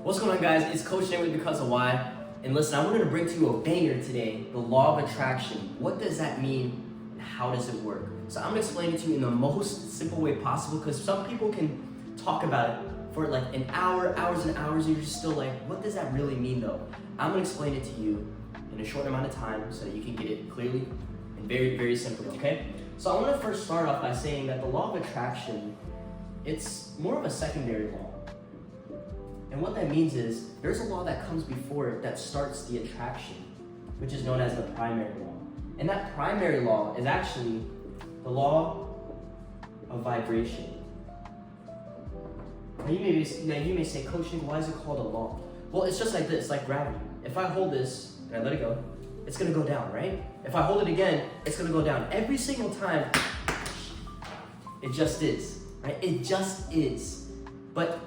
What's going on, guys? It's Coach Nate with Because of Why. And listen, I wanted to bring to you a banger today, the law of attraction. What does that mean and how does it work? So I'm going to explain it to you in the most simple way possible, because some people can talk about it for like an hour, hours and hours, and you're just still like, what does that really mean though? I'm going to explain it to you in a short amount of time so that you can get it clearly and very, very simply, okay? So I want to first start off by saying that the law of attraction, it's more of a secondary law. And what that means is there's a law that comes before it that starts the attraction, which is known as the primary law. And that primary law is actually the law of vibration. Now you may say, Coach Nick, why is it called a law? Well, it's just like this, like gravity. If I hold this and I let it go, it's gonna go down, right? If I hold it again, it's gonna go down. Every single time, it just is, right? It just is. But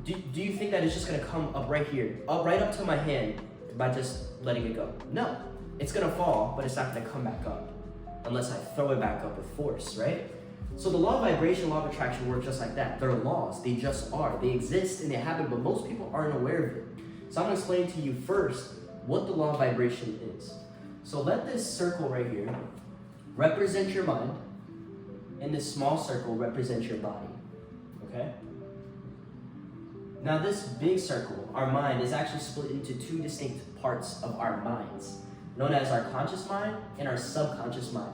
do you think that it's just gonna come up right here, right up to my hand by just letting it go? No, it's gonna fall, but it's not gonna come back up unless I throw it back up with force, right? So the law of vibration, law of attraction work just like that. They're laws, they just are. They exist and they happen, but most people aren't aware of it. So I'm gonna explain to you first what the law of vibration is. So let this circle right here represent your mind, and this small circle represent your body, okay? Now this big circle, our mind, is actually split into two distinct parts of our minds, known as our conscious mind and our subconscious mind.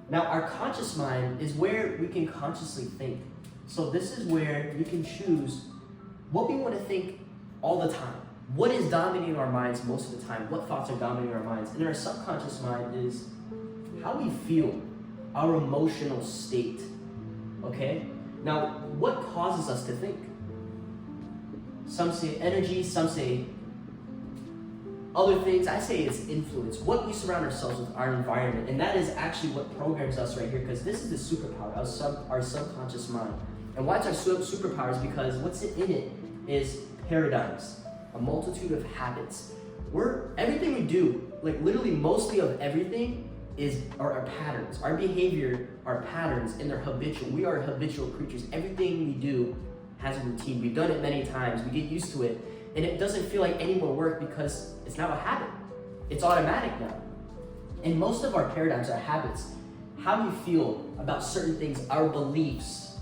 Now our conscious mind is where we can consciously think. So this is where we can choose what we want to think all the time. What is dominating our minds most of the time? What thoughts are dominating our minds? And our subconscious mind is how we feel, our emotional state, okay? Now, what causes us to think? Some say energy, some say other things. I say it's influence, what we surround ourselves with, our environment. And that is actually what programs us right here, because this is the superpower, our subconscious mind. And why it's our superpower is because what's in it is paradigms, a multitude of habits. Everything we do, like literally mostly of everything, are our patterns. Our behavior are patterns, and they're habitual. We are habitual creatures. Everything we do has a routine. We've done it many times. We get used to it, and it doesn't feel like any more work because it's now a habit. It's automatic now. And most of our paradigms are habits. How we feel about certain things, our beliefs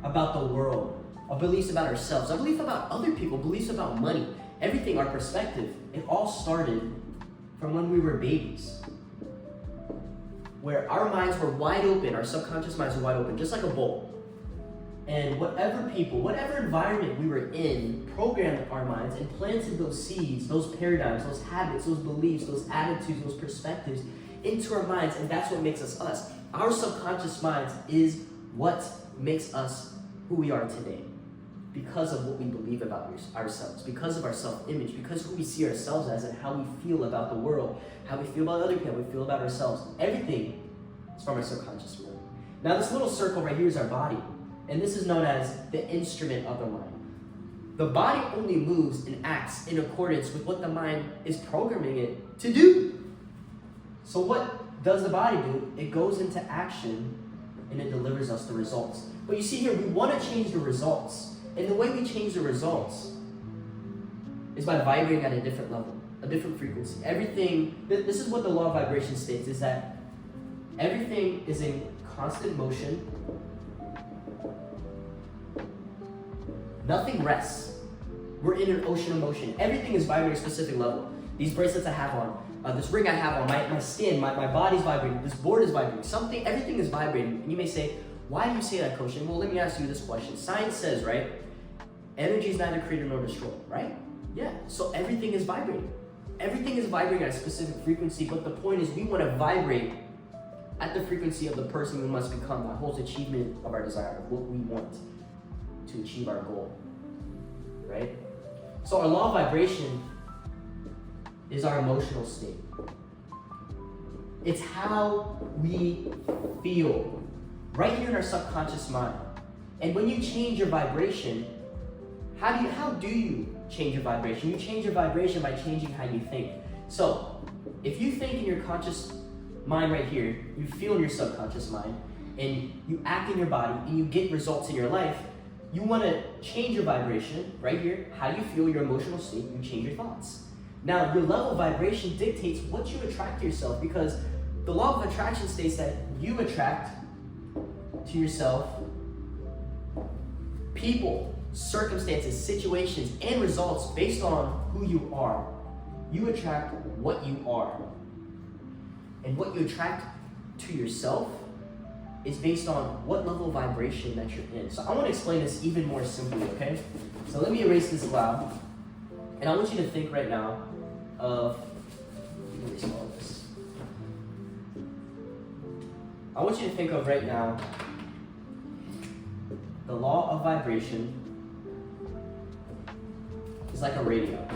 about the world, our beliefs about ourselves, our belief about other people, beliefs about money, everything, our perspective, it all started from when we were babies, where our minds were wide open, our subconscious minds were wide open, just like a bowl. And whatever environment we were in, programmed our minds and planted those seeds, those paradigms, those habits, those beliefs, those attitudes, those perspectives into our minds, and that's what makes us us. Our subconscious minds is what makes us who we are today, because of what we believe about ourselves, because of our self-image, because of who we see ourselves as and how we feel about the world, how we feel about other people, how we feel about ourselves. Everything is from our subconscious mind. Now this little circle right here is our body. And this is known as the instrument of the mind. The body only moves and acts in accordance with what the mind is programming it to do. So what does the body do? It goes into action and it delivers us the results. But you see here, we want to change the results. And the way we change the results is by vibrating at a different level, a different frequency. This is what the law of vibration states, is that everything is in constant motion. Nothing rests. We're in an ocean of motion. Everything is vibrating at a specific level. These bracelets I have on, this ring I have on, my skin, my body's vibrating, this board is vibrating, everything is vibrating. And you may say, why do you say that, Coach? Well, let me ask you this question. Science says, right, energy is neither created nor destroyed, right? Yeah, so everything is vibrating. Everything is vibrating at a specific frequency, but the point is we want to vibrate at the frequency of the person we must become, that holds achievement of our desire, of what we want to achieve our goal, right? So our law of vibration is our emotional state. It's how we feel right here in our subconscious mind. And when you change your vibration, how do you change your vibration? You change your vibration by changing how you think. So if you think in your conscious mind right here, you feel in your subconscious mind, and you act in your body and you get results in your life, you want to change your vibration right here, how you feel, your emotional state, you change your thoughts. Now, your level of vibration dictates what you attract to yourself, because the law of attraction states that you attract to yourself people, circumstances, situations, and results based on who you are. You attract what you are. And what you attract to yourself is based on what level of vibration that you're in. So I want to explain this even more simply, okay? So let me erase this cloud. And I want you to think right now of, let me erase all of this. I want you to think of right now the law of vibration is like a radio,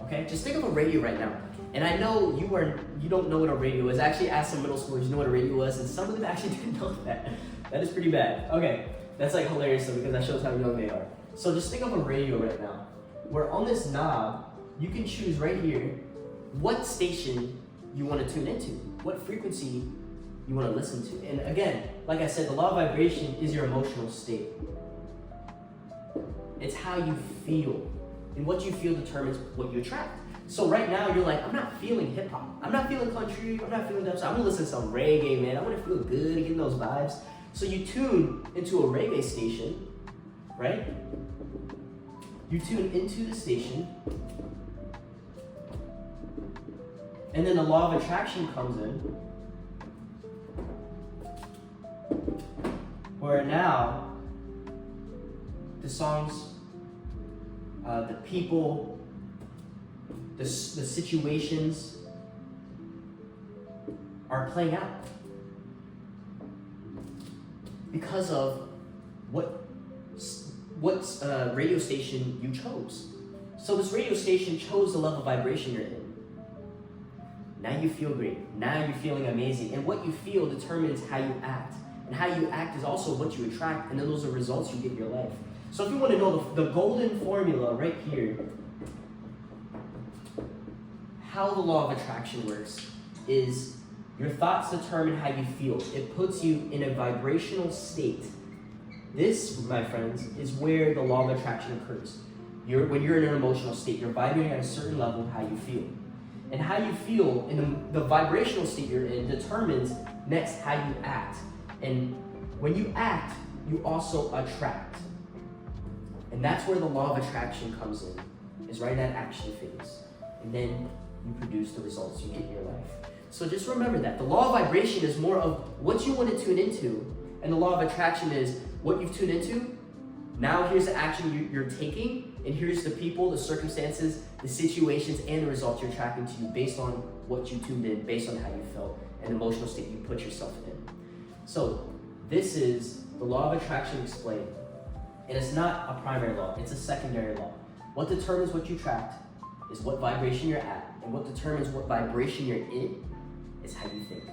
okay? Just think of a radio right now. And I know you don't know what a radio is. I actually asked some middle schoolers, you know what a radio was, and some of them actually didn't know that. That is pretty bad. Okay, that's like hilarious though, because that shows how young they are. So just think of a radio right now, where on this knob, you can choose right here what station you want to tune into, what frequency you want to listen to. And again, like I said, the law of vibration is your emotional state. It's how you feel. And what you feel determines what you attract. So right now you're like, I'm not feeling hip hop. I'm not feeling country. I'm not feeling dubstep. I'm gonna listen to some reggae, man. I want to feel good, getting those vibes. So you tune into a reggae station, right? You tune into the station, and then the law of attraction comes in, where now the songs, the people, the situations are playing out because of what radio station you chose. So this radio station chose the level of vibration you're in. Now you feel great. Now you're feeling amazing. And what you feel determines how you act. And how you act is also what you attract, and then those are results you get in your life. So if you want to know the golden formula right here, how the law of attraction works is your thoughts determine how you feel. It puts you in a vibrational state. This, my friends, is where the law of attraction occurs. When you're in an emotional state, you're vibrating at a certain level how you feel. And how you feel in the vibrational state you're in determines next how you act. And when you act, you also attract. And that's where the law of attraction comes in, is right in that action phase. And then you produce the results you get in your life. So just remember that. The law of vibration is more of what you want to tune into, and the law of attraction is what you've tuned into. Now here's the action you're taking, and here's the people, the circumstances, the situations, and the results you're attracting to you based on what you tuned in, based on how you felt, and the emotional state you put yourself in. So this is the law of attraction explained. And it's not a primary law, it's a secondary law. What determines what you attract is what vibration you're at, and what determines what vibration you're in is how you think.